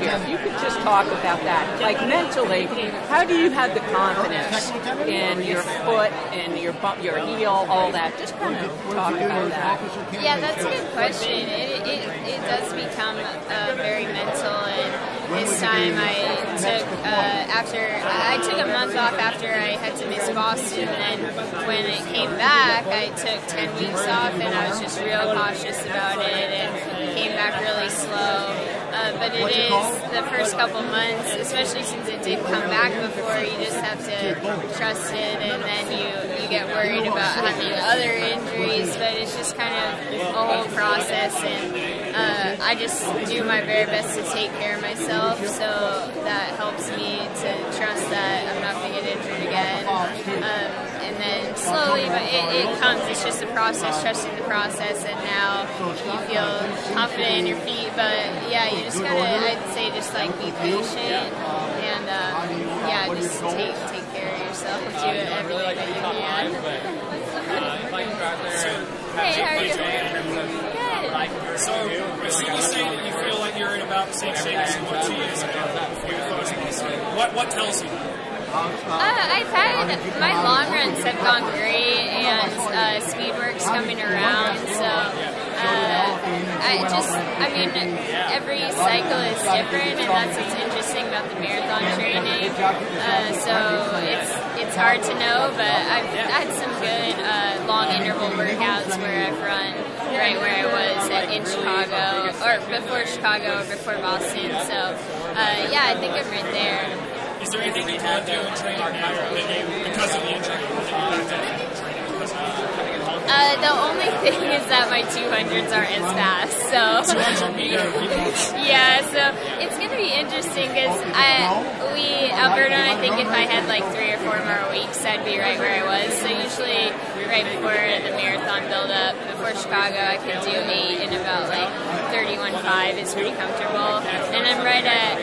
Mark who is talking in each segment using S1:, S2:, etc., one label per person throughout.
S1: year. If you could just talk about that, like mentally, how do you have the confidence in your foot and your heel, all that? Just kind of talk about that.
S2: Yeah, that's a good question. It does become very mental, and this time I took a month off after I had to miss Boston, and when it came back, I took 10 weeks off, and I was just real cautious about it, and came back really slow. But it is the first couple months, especially since it did come back before, you just have to trust it, and then you get worried about having other injuries, but it's just kind of a whole process, and I just do my very best to take care of myself, so that helps me to trust that I'm not going to get injured again. And then slowly, but it comes, it's just a process, trusting the process, and now you feel confident in your feet, but yeah, you just gotta, I'd say, just like be patient, and yeah, just take care of yourself, do everything that you can. Hey, how are you doing? Good.
S3: So, I see you say that you feel like you're in about the same shape as you were 2 years ago before your first race. What tells you that?
S2: I've had, my long runs have gone great, and speed work's coming around, so every cycle is different, and that's what's interesting about the marathon training. So it's hard to know, but I've had some good long interval workouts where I've run right where I was in Chicago, or before Boston. So yeah, I think I'm right there.
S3: Is there anything you can't do in training now because of the injury?
S2: The only thing is that my 200s aren't as fast, so yeah, so it's going to be interesting because Alberta, I think if I had like 3 or 4 more weeks, I'd be right where I was. So usually right before the marathon build-up, before Chicago, I could do 8 in about like 31.5 is pretty comfortable, and I'm right at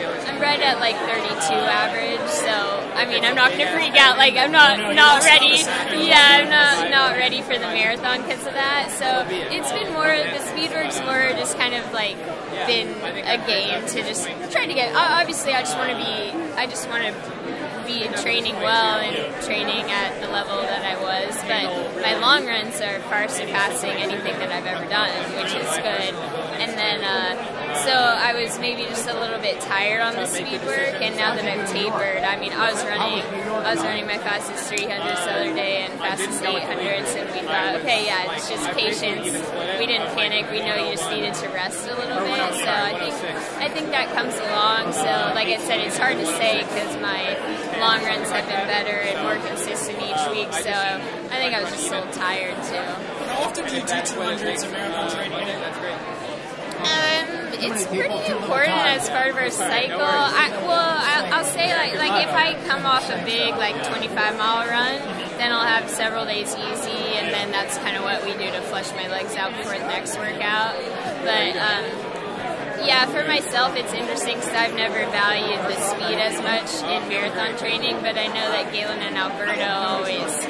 S2: like 32 average. So I mean, I'm not gonna freak out. Like I'm not ready. Yeah, I'm not ready for the marathon because of that. So it's been more, the speed work's more just kind of like been a game to just try to get. Obviously, I just want to be training well and training at the level that I was, but my long runs are far surpassing anything that I've ever done, which is good. And then so I was maybe just a little bit tired on the speed work, and now that I've tapered, I mean, I was running my fastest 300s the other day and fastest 800s, and we thought, okay, yeah, it's just patience. We didn't panic. We know you just needed to rest a little bit. So I think that comes along. So like I said, it's hard to say because my long runs have been better and more consistent each week. So I think I was just a little tired too.
S3: How often do you do 200s in marathon training?
S2: It's pretty important as part of our cycle. I'll say like if I come off a big like 25-mile run, then I'll have several days easy, and then that's kind of what we do to flush my legs out before the next workout. But yeah, for myself, it's interesting because I've never valued the speed as much in marathon training, but I know that Galen and Alberto always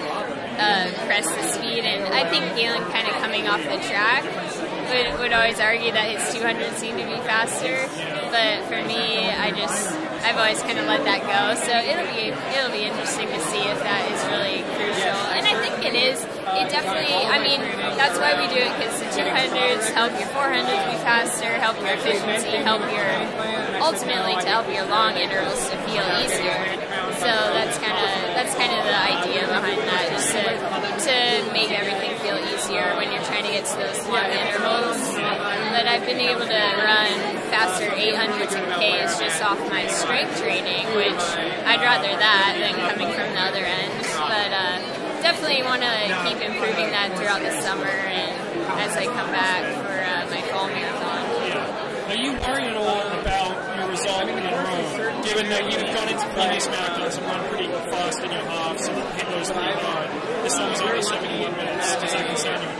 S2: press the speed, and I think Galen kind of coming off the track would always argue that his 200 seemed to be faster, but for me, I've always kind of let that go. So it'll be interesting to see if that is really crucial, and I think it is. It definitely, I mean, that's why we do it, because the 200s help your 400s be faster, help your efficiency, ultimately to help your long intervals to feel easier. So that's kind of the idea behind that, just to make everything feel easier when you're trying to get to those long intervals. But I've been able to run faster 800s and Ks just off my strength training, which I'd rather that than coming from the other end. But definitely want to keep improving that throughout the summer and as I come back for my fall marathon.
S3: Are you worried at all about your result in Rome, given that you've gone into previous marathons and run pretty fast in your halves and hit those pretty hard? This one was only 71 minutes. Does that concern you?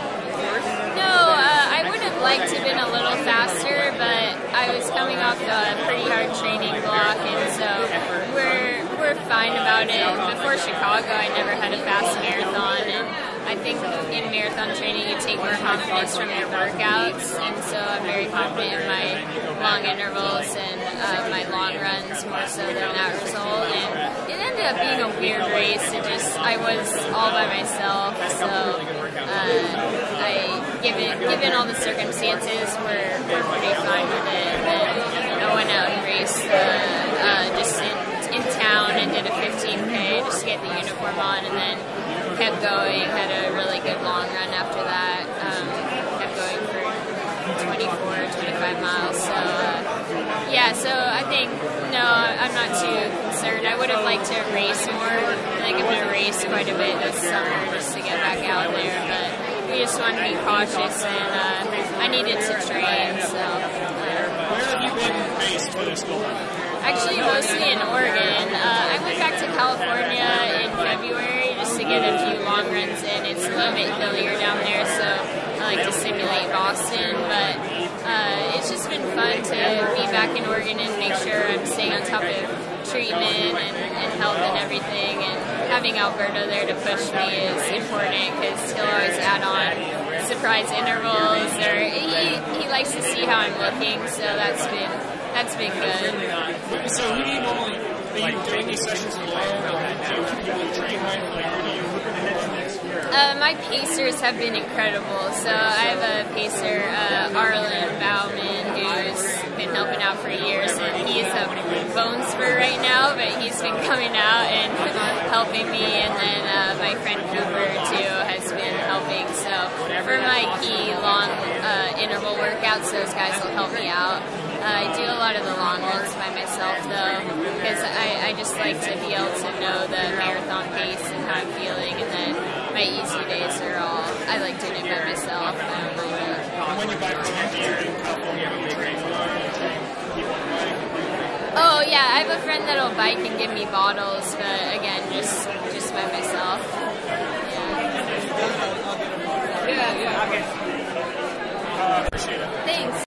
S2: No, I would have liked to have been a little faster, but I was coming off a pretty hard training block, and so we're fine about it. Before Chicago, I never had a fast marathon, and I think in marathon training you take more confidence from your workouts, and so I'm very confident in my long intervals and my long runs more so than that result. And it ended up being a weird race. I was all by myself, so given all the circumstances, we're pretty fine with it. And I went out and raced just in town and did a 15K just to get the uniform on, and then kept going, had a really good long run after that, kept going for 25 miles, so yeah, so I think, no, I'm not too concerned. I would have liked to race more. I think I'm going to race quite a bit this summer just to get back out there, but we just want to be cautious, and I needed to train, so.
S3: Where have you been based for this goal?
S2: Actually, mostly in Oregon. I went back to California in February just to get a few long runs in. It's a little bit hillier down there, so I like to simulate Boston, but it's just been fun to be back in Oregon and make sure I'm staying on top of treatment and health and everything, and having Alberto there to push me is important because he'll always add on surprise intervals, or he likes to see how I'm looking, so that's been good.
S3: So who do you normally, are you doing these sessions alone, or do you have people to train with, like who do you?
S2: My pacers have been incredible. So I have a pacer, Arlen Bauman, who's been helping out for years, and he's a bone spur right now, but he's been coming out and helping me, and then my friend Cooper too has been helping. So for my key long interval workouts, those guys will help me out. I do a lot of the long runs by myself though, because I just like to be able to know the marathon pace and how I'm feeling, and then my easy days are all, I like doing it by myself. I don't mind it.
S3: When you bike around here in California, you train alone, you train people on bike?
S2: Oh yeah, I have a friend that'll bike and give me bottles, but again, just by myself. Yeah.
S3: Appreciate it.
S2: Thanks.